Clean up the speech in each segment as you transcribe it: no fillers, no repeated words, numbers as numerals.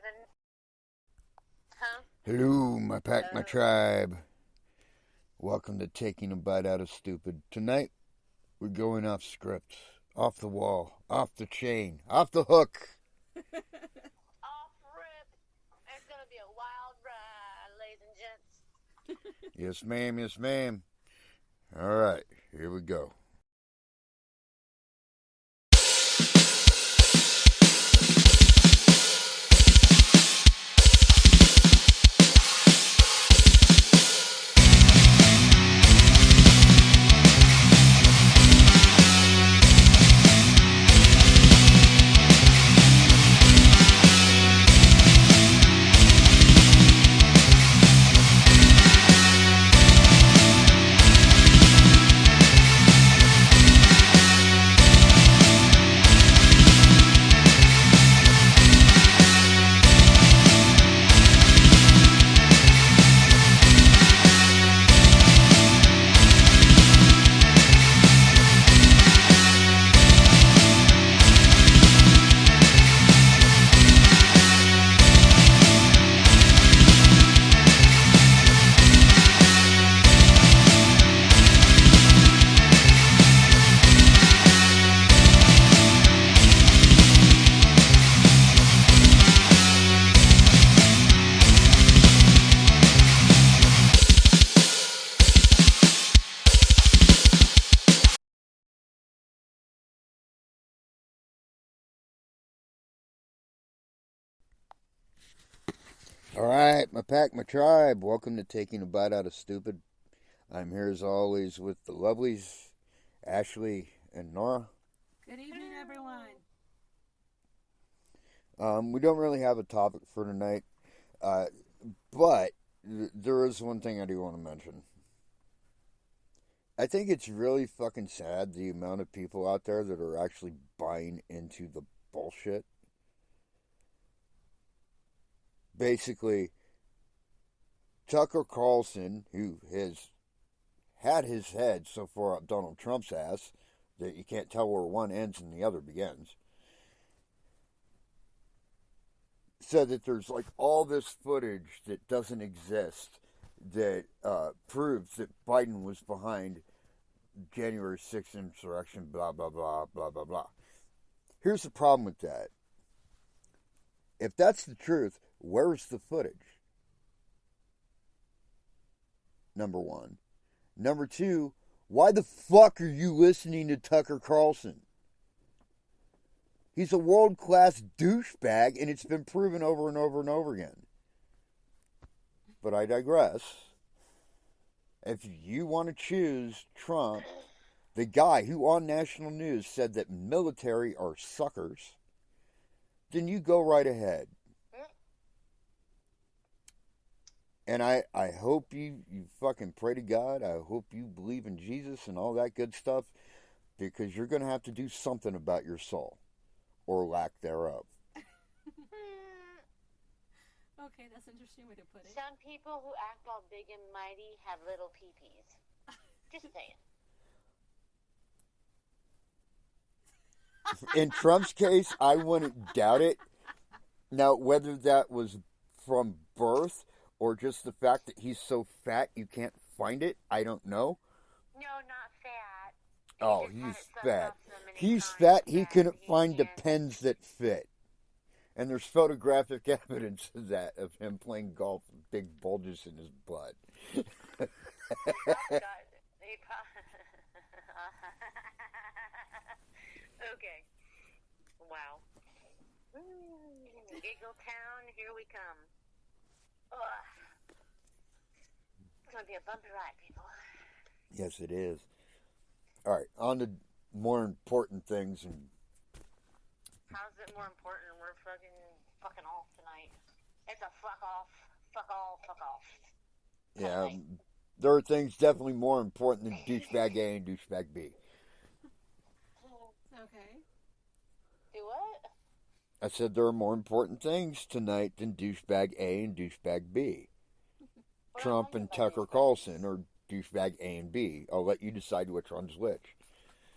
even. Huh? Hello, my pack, my tribe. Welcome to Taking a Bite Out of Stupid. Tonight, we're going off script, off the wall, off the chain, off the hook. Off rip. It's gonna be a wild ride, ladies and gents. Yes, ma'am, yes, ma'am. All right, here we go. All right, my pack, my tribe. Welcome to Taking a Bite Out of Stupid. I'm here as always with the lovelies, Ashley and Nora. Good evening, everyone. We don't really have a topic for tonight, but there is one thing I do want to mention. I think it's really fucking sad the amount of people out there that are actually buying into the bullshit. Basically, Tucker Carlson, who has had his head so far up Donald Trump's ass that you can't tell where one ends and the other begins, said that there's like all this footage that doesn't exist that proves that Biden was behind January 6th insurrection, blah, blah, blah, blah, blah, blah. Here's the problem with that. If that's the truth, where's the footage? Number one. Number two, why the fuck are you listening to Tucker Carlson? He's a world-class douchebag, and it's been proven over and over and over again. But I digress. If you want to choose Trump, the guy who on national news said that military are suckers, then you go right ahead. And I hope you fucking pray to God. I hope you believe in Jesus and all that good stuff, because you're going to have to do something about your soul, or lack thereof. Okay, that's an interesting way to put it. Some people who act all big and mighty have little peepees. Just saying. In Trump's case, I wouldn't doubt it. Now, whether that was from birth or just the fact that he's so fat you can't find it, I don't know. No, not fat. Oh, he's fat. He's fat. He couldn't find the pens that fit. And there's photographic evidence of that, of him playing golf with big bulges in his butt. Okay. Wow. Giggle Town, here we come. Ugh. It's going to be a bumpy ride, people. Yes, it is. All right, on to more important things. And how's it more important? We're fucking off tonight. It's a fuck off. Fuck all, fuck off. Yeah, there are things definitely more important than douchebag A and douchebag B. Okay. Do what? I said there are more important things tonight than douchebag A and douchebag B. Trump and Tucker Carlson, or douchebag A and B. I'll let you decide which one's which.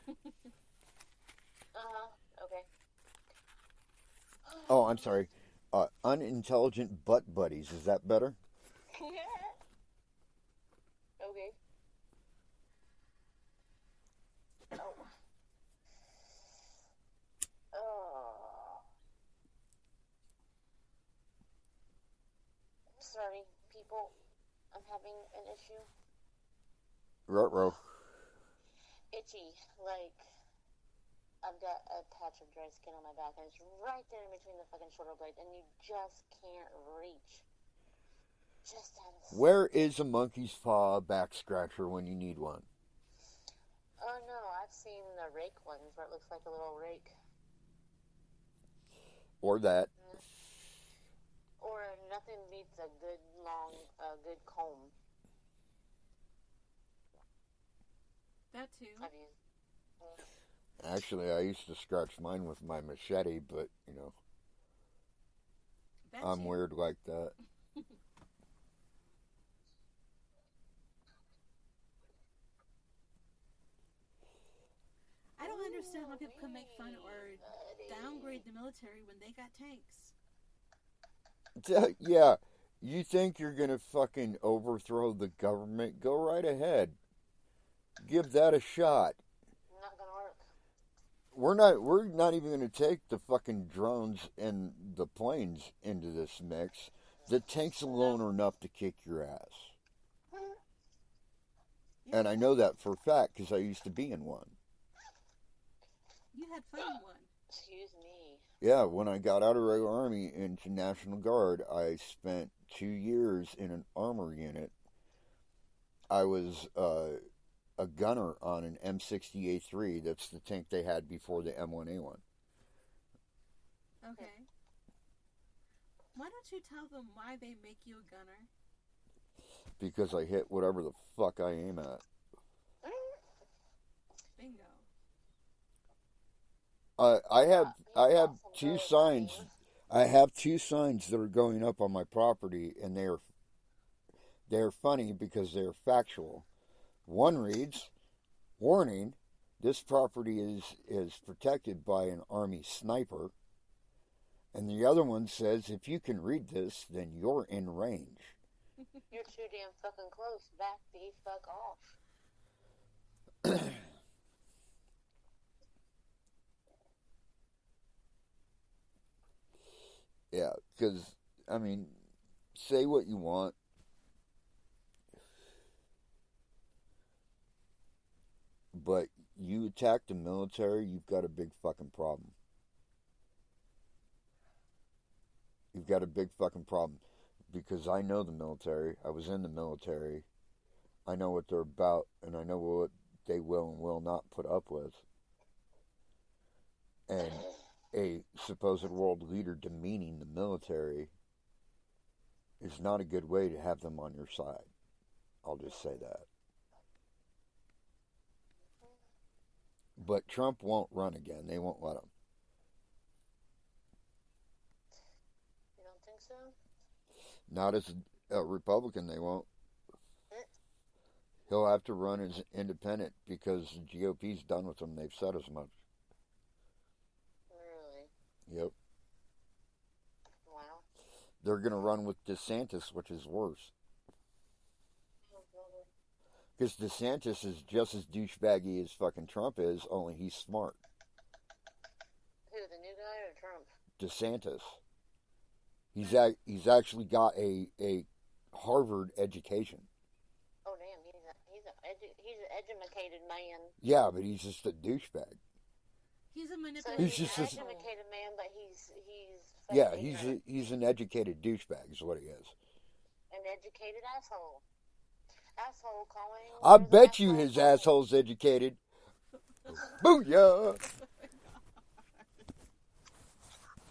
Okay. Oh, I'm sorry. Unintelligent butt buddies. Is that better? Okay. Oh. Oh. Sorry, people. I'm having an issue. Ruh-roh. Itchy. Like, I've got a patch of dry skin on my back, and it's right there in between the fucking shoulder blades, and you just can't reach. Just out of... Where is a monkey's paw back scratcher when you need one? Oh no, I've seen the rake ones where it looks like a little rake. Or that. Or nothing beats a good long, good comb. That too. Have you? Actually, I used to scratch mine with my machete, but, you know, That I'm too. weird like that. I don't understand how people can make fun or downgrade the military when they got tanks. Yeah, you think you're gonna fucking overthrow the government? Go right ahead. Give that a shot. Not gonna work. We're not even gonna take the fucking drones and the planes into this mix. The tanks alone are enough to kick your ass. And I know that for a fact because I used to be in one. You had fun in one. Excuse me. Yeah, when I got out of regular army into National Guard, I spent 2 years in an armor unit. I was a gunner on an M60A3. That's the tank they had before the M1A1. Okay. Why don't you tell them why they make you a gunner? Because I hit whatever the fuck I aim at. Bingo. I have two signs. I have two signs that are going up on my property, and they're funny because they're factual. One reads, "Warning: this property is protected by an army sniper," and the other one says, "If you can read this, then you're in range." You're too damn fucking close. Back the fuck off. Yeah, because I mean, say what you want. But you attack the military, you've got a big fucking problem. You've got a big fucking problem. Because I know the military. I was in the military. I know what they're about, and I know what they will and will not put up with. And a supposed world leader demeaning the military is not a good way to have them on your side. I'll just say that. But Trump won't run again. They won't let him. You don't think so? Not as a Republican, they won't. He'll have to run as independent because the GOP's done with him. They've said as much. Really? Yep. Wow. They're going to run with DeSantis, which is worse. Oh, brother. Because DeSantis is just as douchebaggy as fucking Trump is, only he's smart. Who, the new guy or Trump? DeSantis. He's actually got a Harvard education. Oh, damn. He's an educated man. Yeah, but he's just a douchebag. He's a So manipulator. He's he's just an a- educated man, but he's Yeah, fucking ignorant. he's an educated douchebag is what he is. An educated asshole. Asshole calling. I others bet you assholes his calling. asshole's educated. Booyah!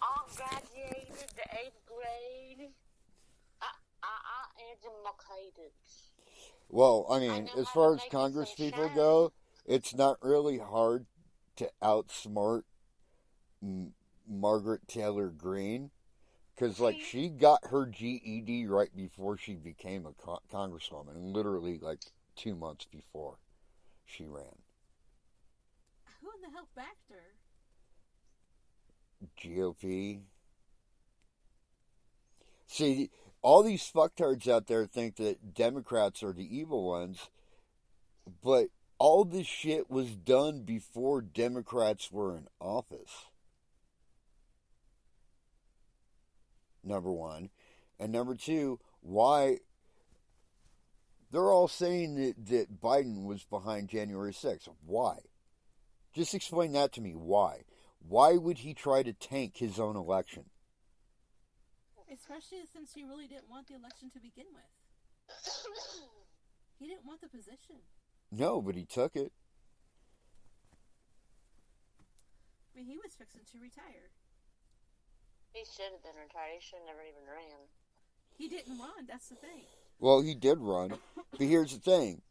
I graduated the 8th grade. I educated. Well, I I mean, know as how far to as make you Congress some people shine. go, it's not really hard to outsmart Margaret Taylor Greene. Because, like, she got her GED right before she became a congresswoman. Literally, like, 2 months before she ran. Who in the hell backed her? GOP. See, all these fucktards out there think that Democrats are the evil ones, but all this shit was done before Democrats were in office. Number one. And number two, why they're all saying that Biden was behind January 6th. Why? Just explain that to me. Why? Why would he try to tank his own election? Especially since he really didn't want the election to begin with. He didn't want the position. No, but he took it. I mean, he was fixing to retire. He should have been retired. He should have never even ran. He didn't run, that's the thing. Well, he did run. But here's the thing.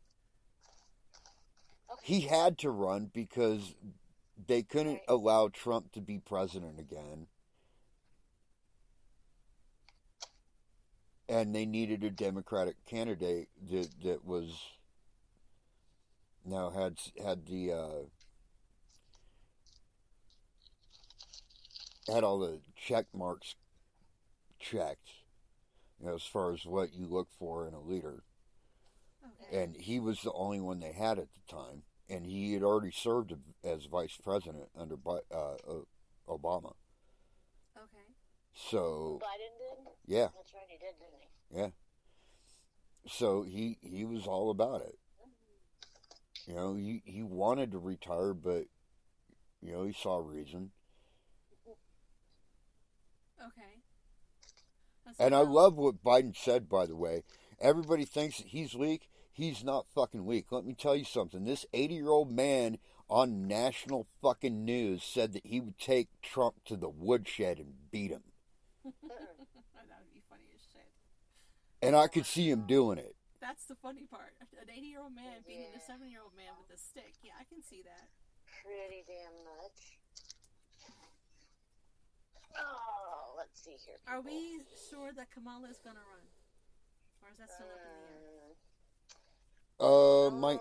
Okay. He had to run because they couldn't Right. allow Trump to be president again. And they needed a Democratic candidate that was now had the had all the check marks checked, as far as what you look for in a leader. Okay. And he was the only one they had at the time, and he had already served as vice president under Obama. Okay. So Biden did? yeah, That's right, he did, didn't he? yeah. So he was all about it. He wanted to retire, but he saw a reason. Okay. And I love what Biden said, by the way. Everybody thinks that he's weak. He's not fucking weak. Let me tell you something. This 80-year-old man on national fucking news said that he would take Trump to the woodshed and beat him. That would be funny as shit. And I could see him doing it. That's the funny part. An 80-year-old man beating a 7-year-old man with a stick. Yeah, I can see that. Pretty damn much. Oh, let's see here. Are people. we sure that Kamala is going to run? Or is that still up in the air? My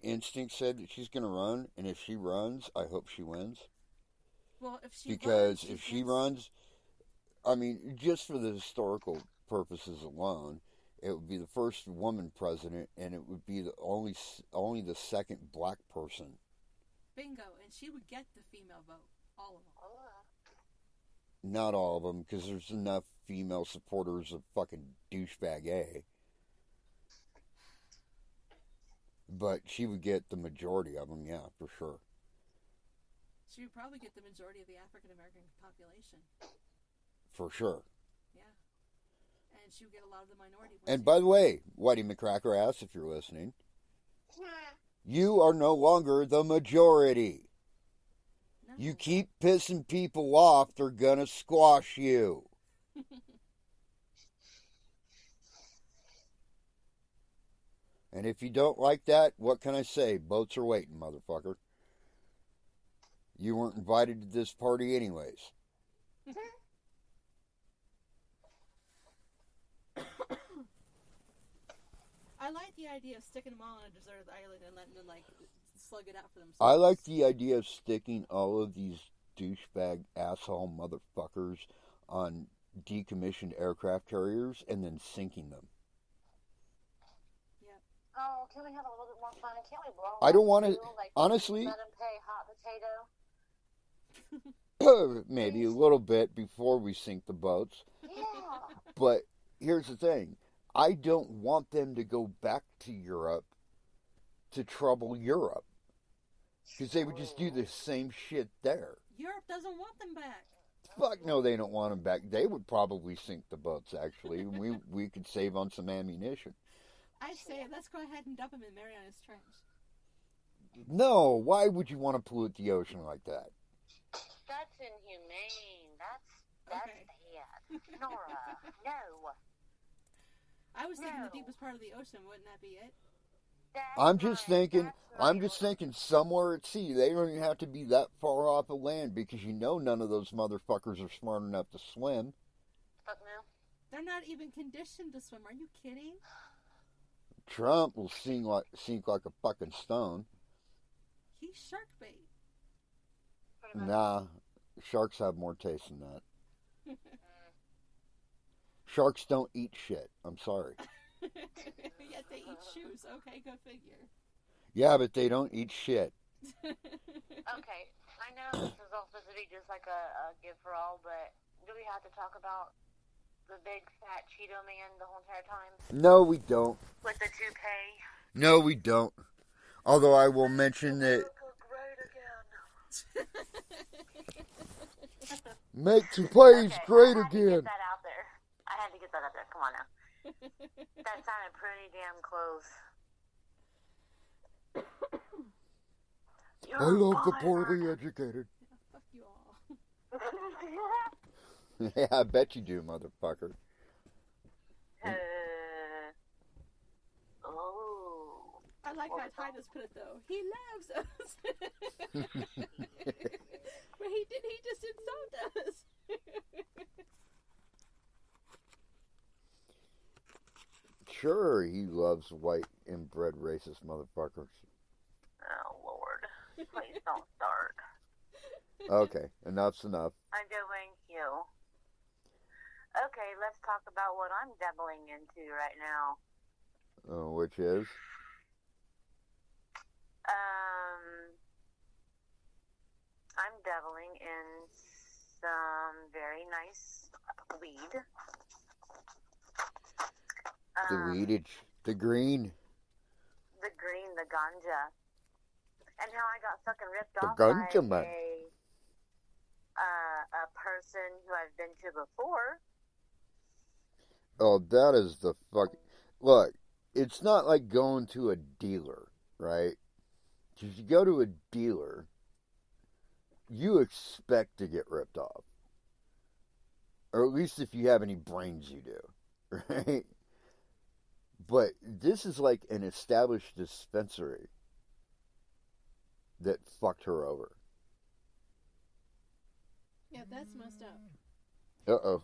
instinct said that she's gonna run, and if she runs, I hope she wins. Well, if she Because runs, if she runs, I mean, just for the historical purposes alone, it would be the first woman president, and it would be the only the second black person. bingo, and she would get the female vote. All of them. Not all of them, because there's enough female supporters of fucking douchebag A. But she would get the majority of them, yeah, for sure. She would probably get the majority of the African American population. For sure. Yeah. And she would get a lot of the minority ones. And by the way, Whitey McCracker ass, if you're listening, you are no longer the majority. No. You keep pissing people off, they're gonna squash you. And if you don't like that, what can I say? Boats are waiting, motherfucker. You weren't invited to this party anyways. I like the idea of sticking them all on a deserted island and letting them, like, slug it out for themselves. I like the idea of sticking all of these douchebag asshole motherfuckers on decommissioned aircraft carriers and then sinking them. Oh, can we have a little bit more fun? Can't we blow I don't up want to, too? Like, honestly, let him pay hot potato? maybe a little bit before we sink the boats. Yeah. But here's the thing. I don't want them to go back to Europe to trouble Europe. Because they would just do the same shit there. Europe doesn't want them back. Fuck no, they don't want them back. They would probably sink the boats, actually. We could save on some ammunition. I say, let's go ahead and dump him in Marianas Trench. No, why would you want to pollute the ocean like that? That's inhumane. That's Okay. bad. Nora, no. I was thinking No. the deepest part of the ocean. Wouldn't that be it? That's I'm just right, thinking, that's I'm right. just thinking somewhere at sea. They don't even have to be that far off the land because none of those motherfuckers are smart enough to swim. Fuck no. They're not even conditioned to swim. Are you kidding? Trump will sink like a fucking stone. He's shark bait. Pretty much. Nah, sharks have more taste than that. Sharks don't eat shit. I'm sorry. Yet they eat shoes. Okay, go figure. Yeah, but they don't eat shit. Okay, I know this is all supposed to be just like a give for all, but do we have to talk about the big fat Cheeto man the whole entire time? No, we don't. With the toupee? No, we don't. Although I will mention that make toupees great I had to again. get that out there. I had to get that out there. Come on now. That sounded pretty damn close. I love the poorly educated. Fuck you all. Yeah, I bet you do, motherfucker. Oh. I like how Titus put it though. He loves us. But he just insult us. Sure, he loves white inbred racist motherfuckers. Oh, Lord. Please don't start. Okay, enough's enough. I'm doing you. Okay, let's talk about what I'm dabbling into right now. Which is? I'm dabbling in some very nice weed. The weedage. The green. The green, the ganja. And how I got fucking ripped The off ganja by man. a person who I've been to before. Oh, that is the fuck. Look, it's not like going to a dealer, right? If you go to a dealer, you expect to get ripped off. Or at least if you have any brains, you do, right? But this is like an established dispensary that fucked her over. Yeah, that's messed up. Uh-oh.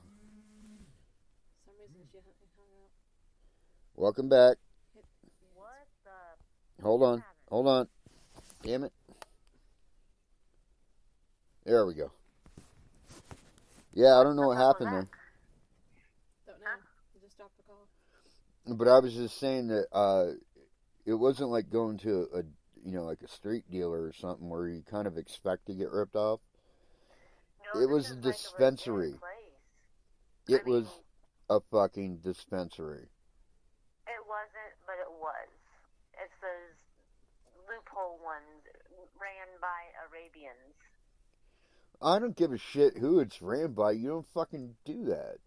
For some reason she hung out. Welcome back. What the? Hold on. Damn it. There we go. Yeah, I don't know what happened there. Don't know. You just dropped the call. But I was just saying that it wasn't like going to a like a street dealer or something where you kind of expect to get ripped off. No, It this was is a like dispensary. legit place. It was a fucking dispensary. It wasn't, but it was. It's those loophole ones ran by Arabians. I don't give a shit who it's ran by. You don't fucking do that.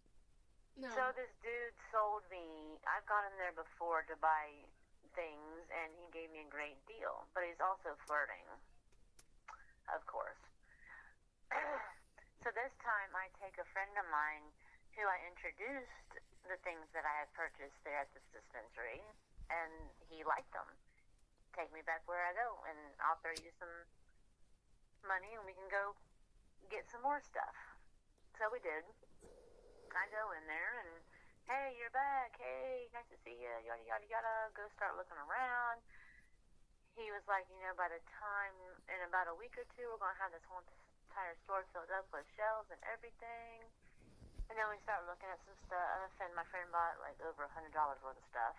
No. So this dude sold me, I've gone in there before to buy things, and he gave me a great deal. But he's also flirting, of course. So this time I take a friend of mine who I introduced the things that I had purchased there at this dispensary, and he liked them. Take me back where I go, and I'll throw you some money, and we can go get some more stuff. So we did. I go in there, and hey, you're back. Hey, nice to see you. Yada, yada, yada. Go start looking around. He was like, by the time, in about a week or two, we're going to have this whole entire store filled up with shelves and everything. And then we start looking at some stuff, and my friend bought like over $100 worth of stuff.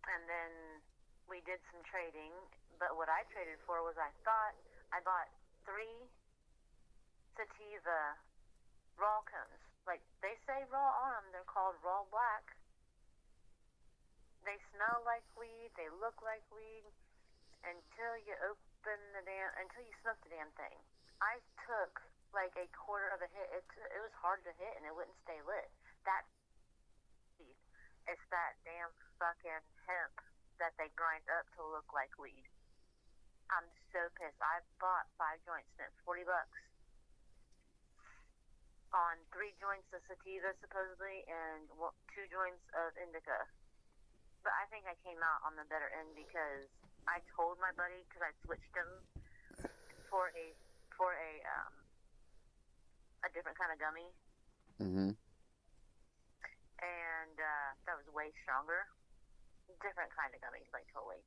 And then we did some trading, but what I traded for was I bought 3 sativa raw cones. Like, they say raw on them, they're called raw black. They smell like weed, they look like weed, until you smoke the damn thing. I took like a quarter of a hit. It was hard to hit, and it wouldn't stay lit. It's that damn fucking hemp that they grind up to look like weed. I'm so pissed. I bought 5 joints, spent $40 on 3 joints of sativa, supposedly, and 2 joints of indica. But I think I came out on the better end because I told my buddy, because I switched him for a different kind of gummy. Mm-hmm. And that was way stronger. Different kind of gummy, like totally.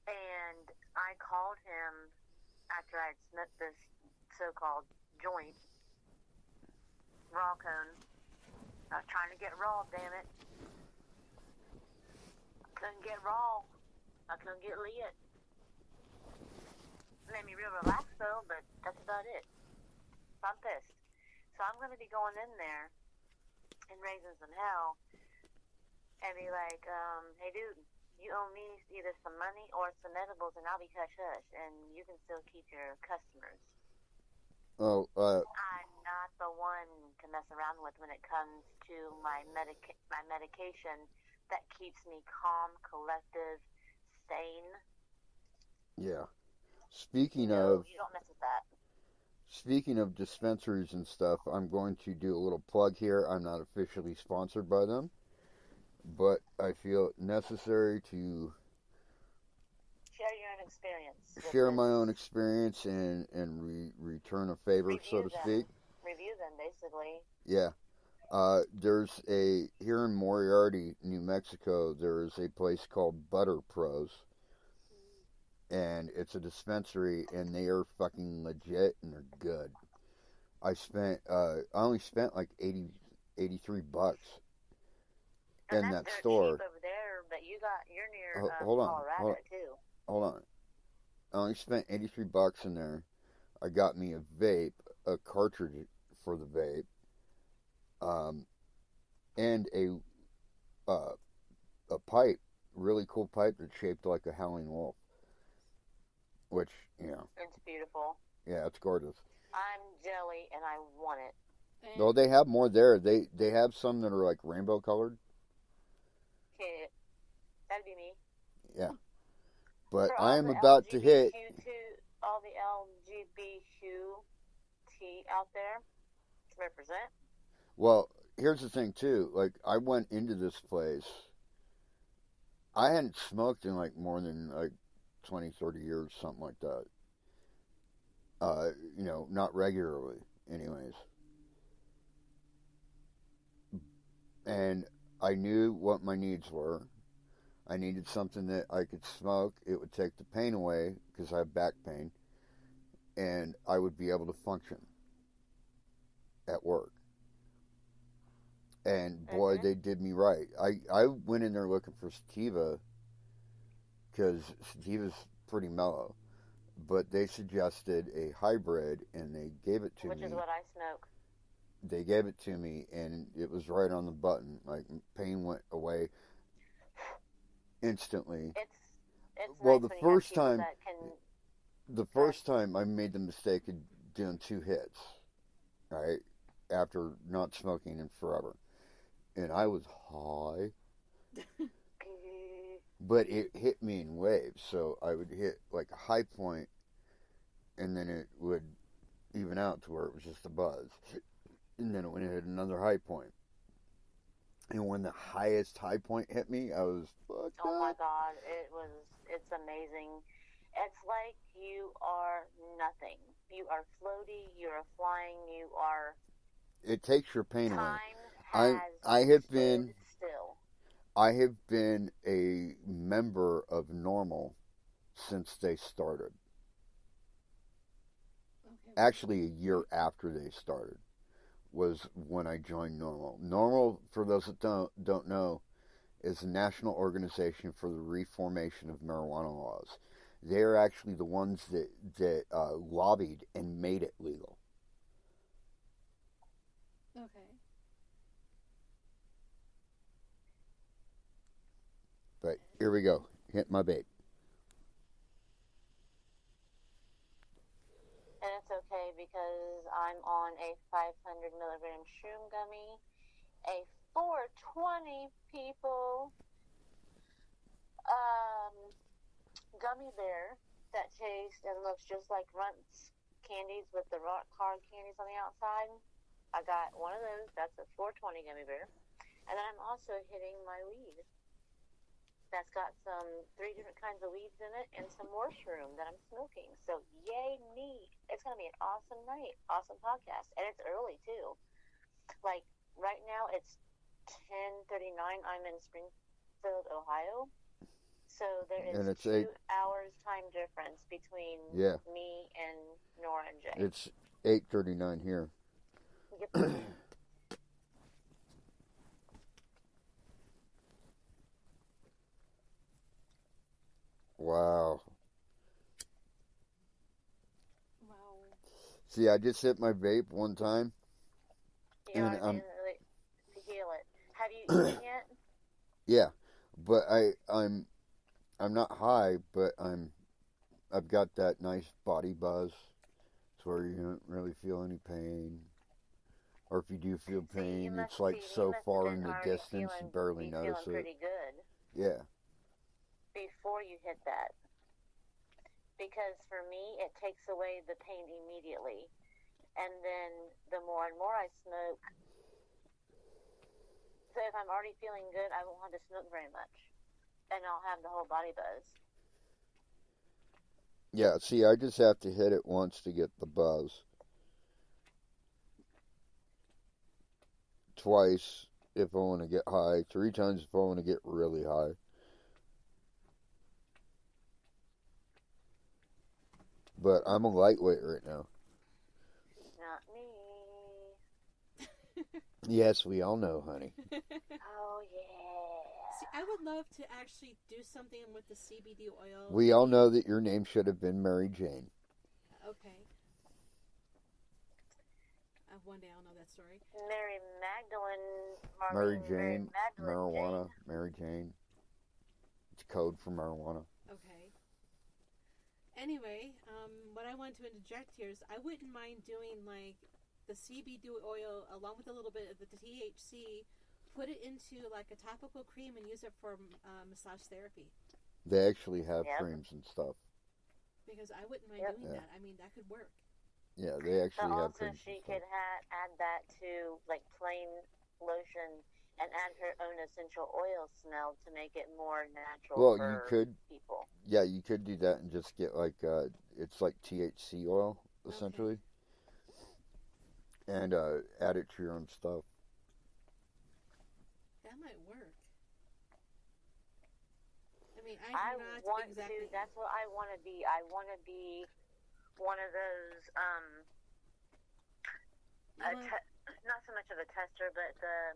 And I called him after I'd smoked this so-called joint, raw cone. I was trying to get raw, damn it. I couldn't get raw. I couldn't get lit. Made me real relaxed though, but that's about it. So I'm pissed. So I'm going to be going in there and raising some hell and be like, hey dude, you owe me either some money or some edibles and I'll be hush-hush and you can still keep your customers. Oh, I'm not the one to mess around with when it comes to my medication that keeps me calm, collective, sane. yeah. Speaking No, of you don't mess with that. Speaking of dispensaries and stuff, I'm going to do a little plug here. I'm not officially sponsored by them, but I feel it necessary to Share your own experience. share my own experience and return a favor, so to speak. Review them, basically. Yeah. There's here in Moriarty, New Mexico, there's a place called Butter Pros. And it's a dispensary, and they are fucking legit, and they're good. I only spent like $83 in that store. Cheap over there, but you're near Hold on, Colorado too. Hold on. I only spent $83 in there. I got me a vape, a cartridge for the vape, and a pipe, really cool pipe that's shaped like a howling wolf. Which, you know. It's beautiful. Yeah, it's gorgeous. I'm jelly and I want it. Well, they have more there. They have some that are like rainbow colored. Okay, that'd be me. Yeah. But For I am all the about to hit. All the LGBTQT out there, represent. Well, here's the thing, too. Like, I went into this place. I hadn't smoked in like more than like 20, 30 years, something like that. You know, not regularly, anyways. And I knew what my needs were. I needed something that I could smoke. It would take the pain away, because I have back pain. And I would be able to function at work. And boy, they did me right. I went in there looking for sativa, because sativa's pretty mellow, but they suggested a hybrid, and they gave it to me. Which is what I smoke. They gave it to me, and it was right on the button. Like, pain went away instantly. It's well, nice the when first you have time, people the first time I made the mistake of doing 2 hits, right, after not smoking in forever, and I was high. But it hit me in waves, so I would hit like a high point, and then it would even out to where it was just a buzz, and then it would hit another high point. And when the highest high point hit me, I was fucked up. Oh my God, it's amazing. It's like you are nothing. You are floaty, you are flying, you are... It takes your pain away. I have been a member of NORML since they started. Okay. Actually, a year after they started was when I joined NORML. NORML, for those that don't know, is the National Organization for the Reformation of Marijuana Laws. They're actually the ones that lobbied and made it legal. Okay. But here we go. Hit my bait. And it's okay because I'm on a 500 milligram shroom gummy, a 420 people gummy bear that tastes and looks just like Runts candies with the rock hard candies on the outside. I got one of those. That's a 420 gummy bear. And then I'm also hitting my weed. That's got 3 different kinds of weeds in it and some more shroom that I'm smoking. So yay me. It's going to be an awesome night. Awesome podcast. And it's early too. Like right now it's 10:39. I'm in Springfield, Ohio. So there is And it's 2 hours time difference between me and Nora and Jay. It's 8:39 here. Yep. Wow. Wow. See, I just hit my vape one time. You And know, I'm to heal it. Have you eaten yet? yeah, but I'm not high, but I've got that nice body buzz. It's where you don't really feel any pain, or if you do feel pain, it's like so far in the distance you barely notice feeling it. pretty good Yeah. before you hit that. Because for me, it takes away the pain immediately. And then the more and more I smoke, so if I'm already feeling good, I won't have to smoke very much. And I'll have the whole body buzz. Yeah, see, I just have to hit it once to get the buzz. Twice if I want to get high, 3 times if I want to get really high. But I'm a lightweight right now. Not me. Yes, we all know, honey. Oh, yeah. See, I would love to actually do something with the CBD oil. We all know that your name should have been Mary Jane. Okay. One day I'll know that story. Mary Magdalene. Mary Jane, Magdalene marijuana, Jane. Mary Jane. It's code for marijuana. Okay. Anyway, what I wanted to interject here is I wouldn't mind doing like the CBD oil along with a little bit of the THC, put it into like a topical cream and use it for massage therapy. They actually have creams and stuff. Because I wouldn't mind doing that. I mean, that could work. Yeah, they actually have also, creams. she could add that to like plain lotion and add her own essential oil smell to make it more natural. Well, for you could. People. Yeah, you could do that and just get like it's like THC oil essentially, and add it to your own stuff. That might work. I mean, I want to. That's what I want to be. I want to be one of those. Not so much of a tester, but the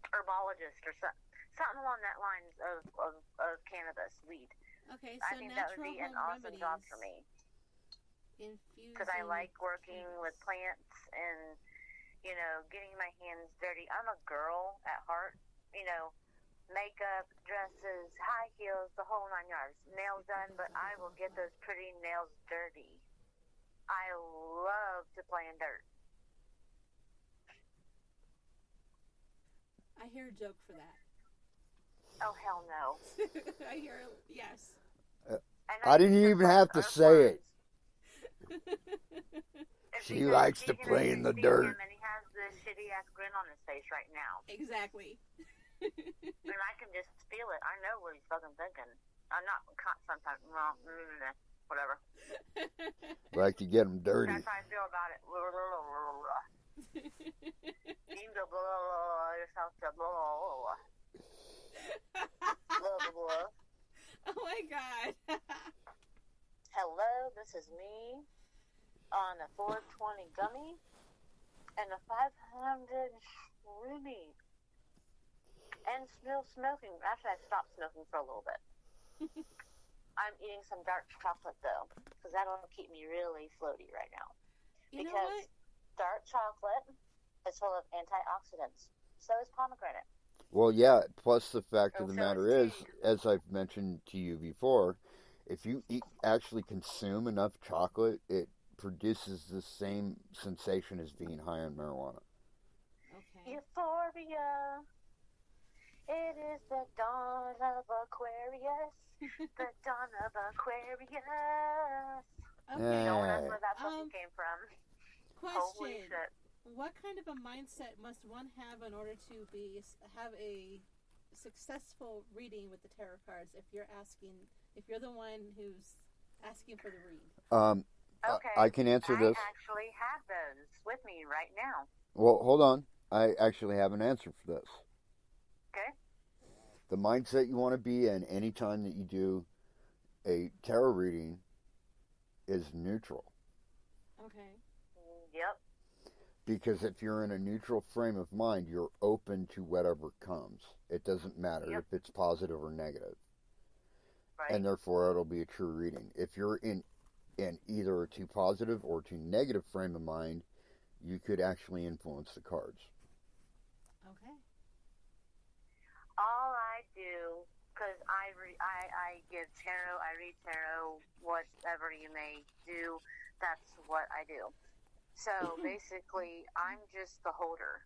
herbologist or something along that lines of cannabis, weed. Okay, so I think that would be an awesome job for me. Because I like working with plants and, you know, getting my hands dirty. I'm a girl at heart, you know, makeup, dresses, high heels, the whole 9 yards. Nails done, but I will get those pretty nails dirty. I love to play in dirt. I hear a joke for that. Oh, hell no. I hear, yes. I didn't even have to say it. She likes to play in the dirt. And he has this shitty ass grin on his face right now. Exactly. And I can just feel it. I know what he's fucking thinking. I'm not sometimes. Well, whatever. Like to get him dirty. That's how I feel about it. You can go blah blah blah yourself to blah blah blah blah. Oh my god. Hello, this is me on a 420 gummy and a 500 shroomy. And still smoking. Actually, I stopped smoking for a little bit. I'm eating some dark chocolate, though, because that'll keep me really floaty right now. You know because what? Dark chocolate is full of antioxidants. So is pomegranate. Well, yeah, plus the fact of the matter is, as I've mentioned to you before, if you actually consume enough chocolate, it produces the same sensation as being high on marijuana. Okay. Euphoria. It is the dawn of Aquarius. The dawn of Aquarius. Okay. No, that's where that fucking came from. Question. Holy shit. What kind of a mindset must one have in order to have a successful reading with the tarot cards if you're the one who's asking for the read? Okay. I can answer this. I actually have those with me right now. Well, hold on. I actually have an answer for this. Okay. The mindset you want to be in anytime that you do a tarot reading is neutral. Okay. Yep. Because if you're in a neutral frame of mind, you're open to whatever comes. It doesn't matter Yep. if it's positive or negative. Right. And therefore it'll be a true reading. If you're in either a too positive or too negative frame of mind, you could actually influence the cards. Okay. All I do, because I give tarot, I read tarot, whatever you may do, that's what I do. So basically, I'm just the holder.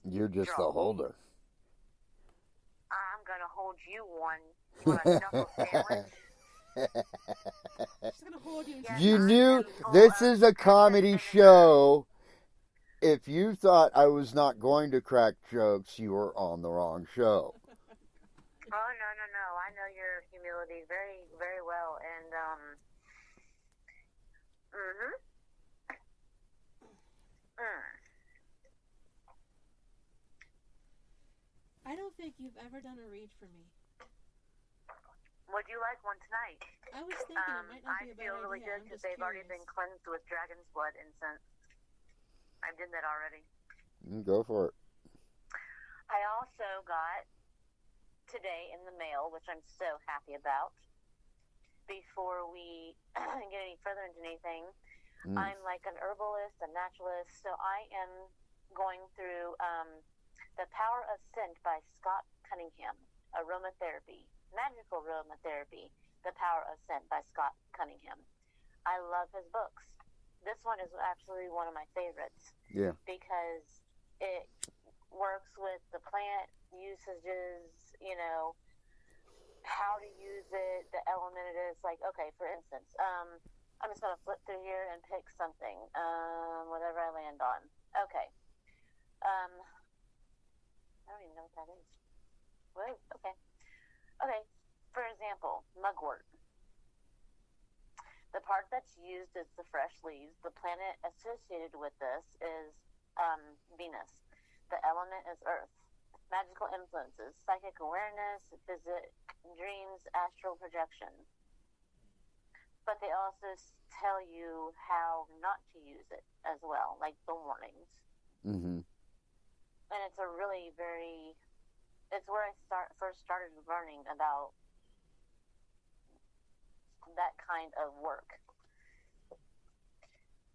You're just draw. the holder. I'm gonna hold you one. You want a knuckle sandwich? She's gonna hold you. Yes, You I'm knew capable this of is a comedy vinegar. show. If you thought I was not going to crack jokes, you were on the wrong show. Oh, no. I know your humility very, very well. And, I don't think you've ever done a read for me. Would you like one tonight? I was thinking it might not I be a bad feel really idea. good I'm because just they've already curious. been cleansed with dragon's blood incense. I did that already. Go for it. I also got today in the mail, which I'm so happy about. Before we get any further into anything, I'm like an herbalist, a naturalist, so I am going through The Power of Scent by Scott Cunningham, aromatherapy, magical aromatherapy, The Power of Scent by Scott Cunningham. I love his books. This one is actually one of my favorites. Yeah. Because it works with the plant usages, how to use it, the element it is. Like, okay, for instance, I'm just going to flip through here and pick something, whatever I land on. Okay. I don't even know what that is. Whoa, okay. Okay, for example, mugwort. The part that's used is the fresh leaves. The planet associated with this is Venus. The element is Earth. Magical influences, psychic awareness, physic, dreams, astral projection. But they also tell you how not to use it as well, like the warnings. Mm-hmm. And it's a really it's where I first started learning about that kind of work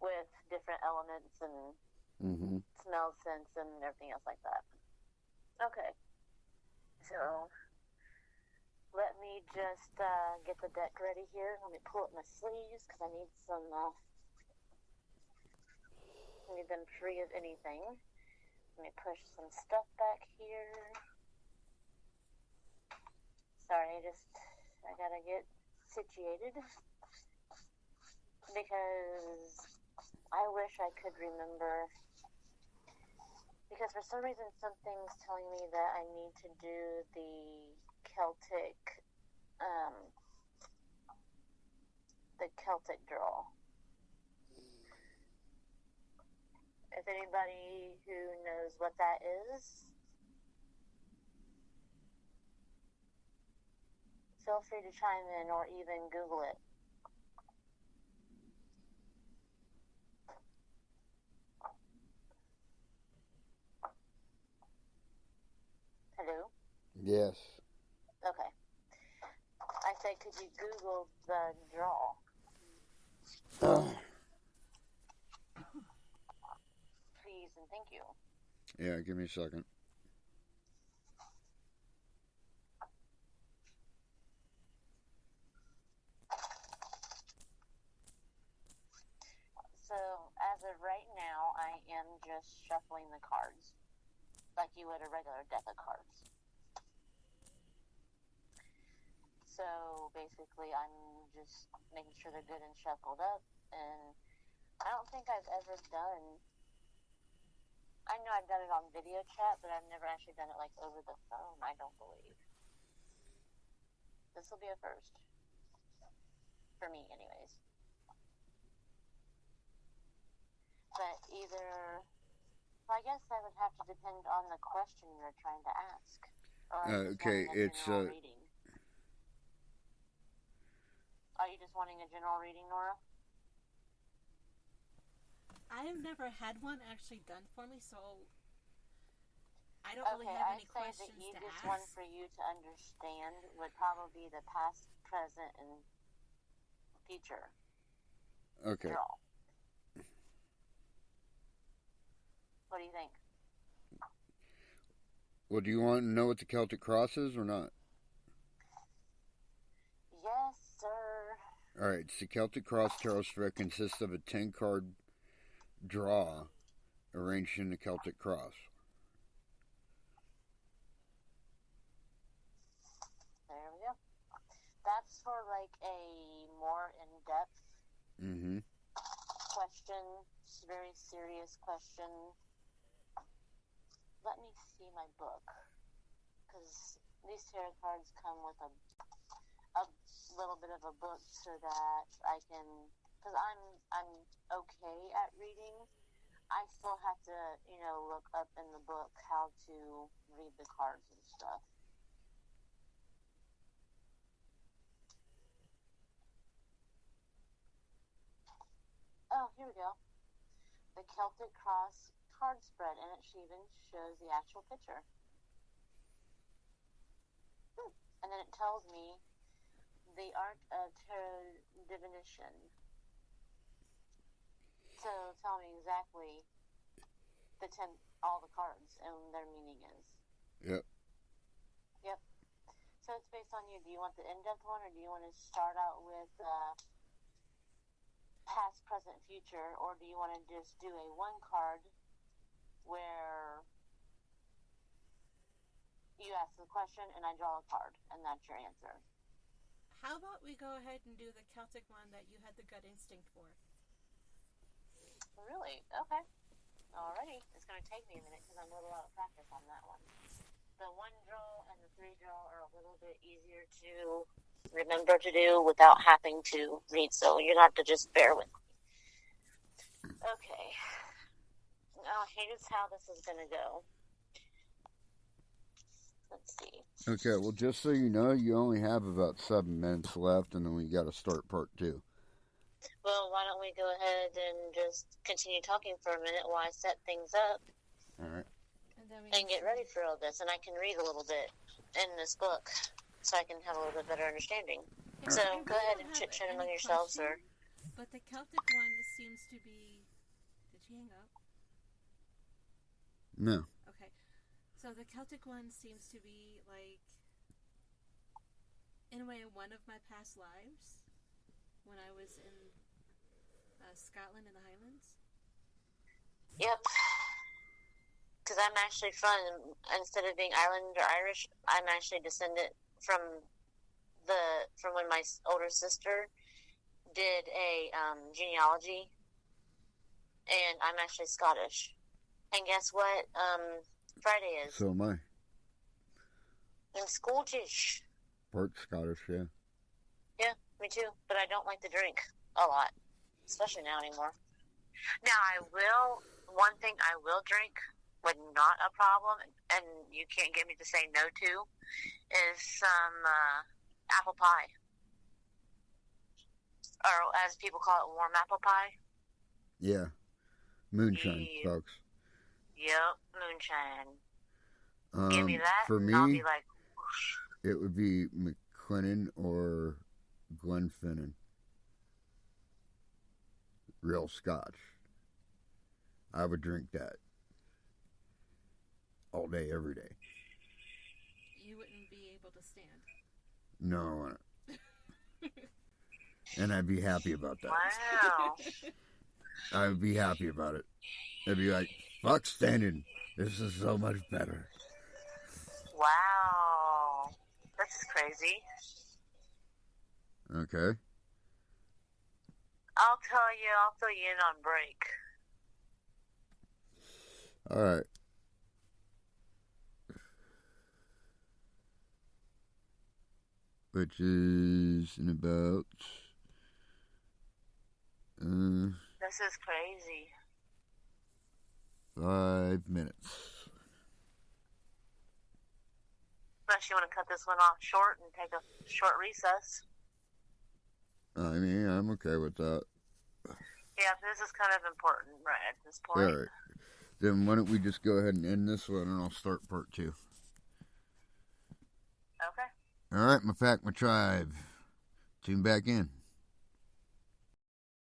with different elements and smell, scents, and everything else like that. Okay, so let me just get the deck ready here. Let me pull up my sleeves because I need some. Need them free of anything. Let me push some stuff back here. Sorry, I gotta get situated because I wish I could remember. Because for some reason something's telling me that I need to do the Celtic draw. If anybody who knows what that is, feel free to chime in or even Google it. Hello? Yes. Okay. I said, could you Google the draw? Please and thank you. Yeah, give me a second. So, as of right now, I am just shuffling the cards like you would a regular deck of cards. So, basically, I'm just making sure they're good and shuffled up, and I don't think I've ever done... I know I've done it on video chat, but I've never actually done it, like, over the phone, I don't believe. This will be a first. For me, anyways. But either... Well, I guess that would have to depend on the question you're trying to ask. Or Okay, it's... reading. Are you just wanting a general reading, Nora? I've never had one actually done for me, so I don't really have any questions the to easiest ask. one for you to understand would probably be the past, present, and future Okay. draw. What do you think? Well, do you want to know what the Celtic Cross is or not? Yes, sir. All right. So the Celtic Cross Tarot spread consists of a 10-card draw arranged in the Celtic Cross. There we go. That's for like a more in-depth question, very serious question. Let me see my book, because these tarot cards come with a little bit of a book so that I can, because I'm okay at reading. I still have to, look up in the book how to read the cards and stuff. Oh, here we go. The Celtic Cross card spread, and it even shows the actual picture. And then it tells me the art of tarot divination. So tell me exactly all the cards and their meaning is. Yep. Yep. So it's based on you. Do you want the in-depth one, or do you want to start out with past, present, future, or do you want to just do a one card where you ask the question and I draw a card and that's your answer? How about we go ahead and do the Celtic one that you had the gut instinct for? Really? Okay. Alrighty. It's going to take me a minute because I'm a little out of practice on that one. The 1 draw and the 3 draw are a little bit easier to remember to do without having to read, so you're going to have to just bear with me. Okay. Now, here's how this is going to go. Let's see. Okay, well, just so you know, you only have about 7 minutes left, and then we got to start part 2. Well, why don't we go ahead and just continue talking for a minute while I set things up. All right. And get ready for all this, and I can read a little bit in this book so I can have a little bit better understanding. Yeah, so go ahead and chit-chat among yourselves, question, or... But the Celtic one seems to be... Did she hang up? No. Okay. So the Celtic one seems to be, like, in a way, one of my past lives when I was in Scotland in the Highlands. Yep. Because I'm actually instead of being Ireland or Irish, I'm actually descendant from when my older sister did a genealogy, and I'm actually Scottish. And guess what? Friday is. So am I. I'm Scottish. Part Scottish, yeah. Yeah, me too. But I don't like to drink a lot, especially now anymore. Now, one thing I will drink, but not a problem, and you can't get me to say no to, is some apple pie. Or as people call it, warm apple pie. Yeah. Moonshine, folks. Yep, moonshine. Give me that, for me, and I'll be like, whoosh. It would be McLennan or Glenfinnan. Real Scotch. I would drink that all day, every day. You wouldn't be able to stand. No, I wouldn't. And I'd be happy about that. Wow. I would be happy about it. I'd be like, fuck standing. This is so much better. Wow. That's crazy. Okay. I'll fill you in on break. All right. Which is in about... This is crazy. 5 minutes. Unless you want to cut this one off short and take a short recess. I mean, I'm okay with that. Yeah, this is kind of important right at this point. All right. Then why don't we just go ahead and end this one, and I'll start part 2. Okay. All right, my pack, my tribe. Tune back in.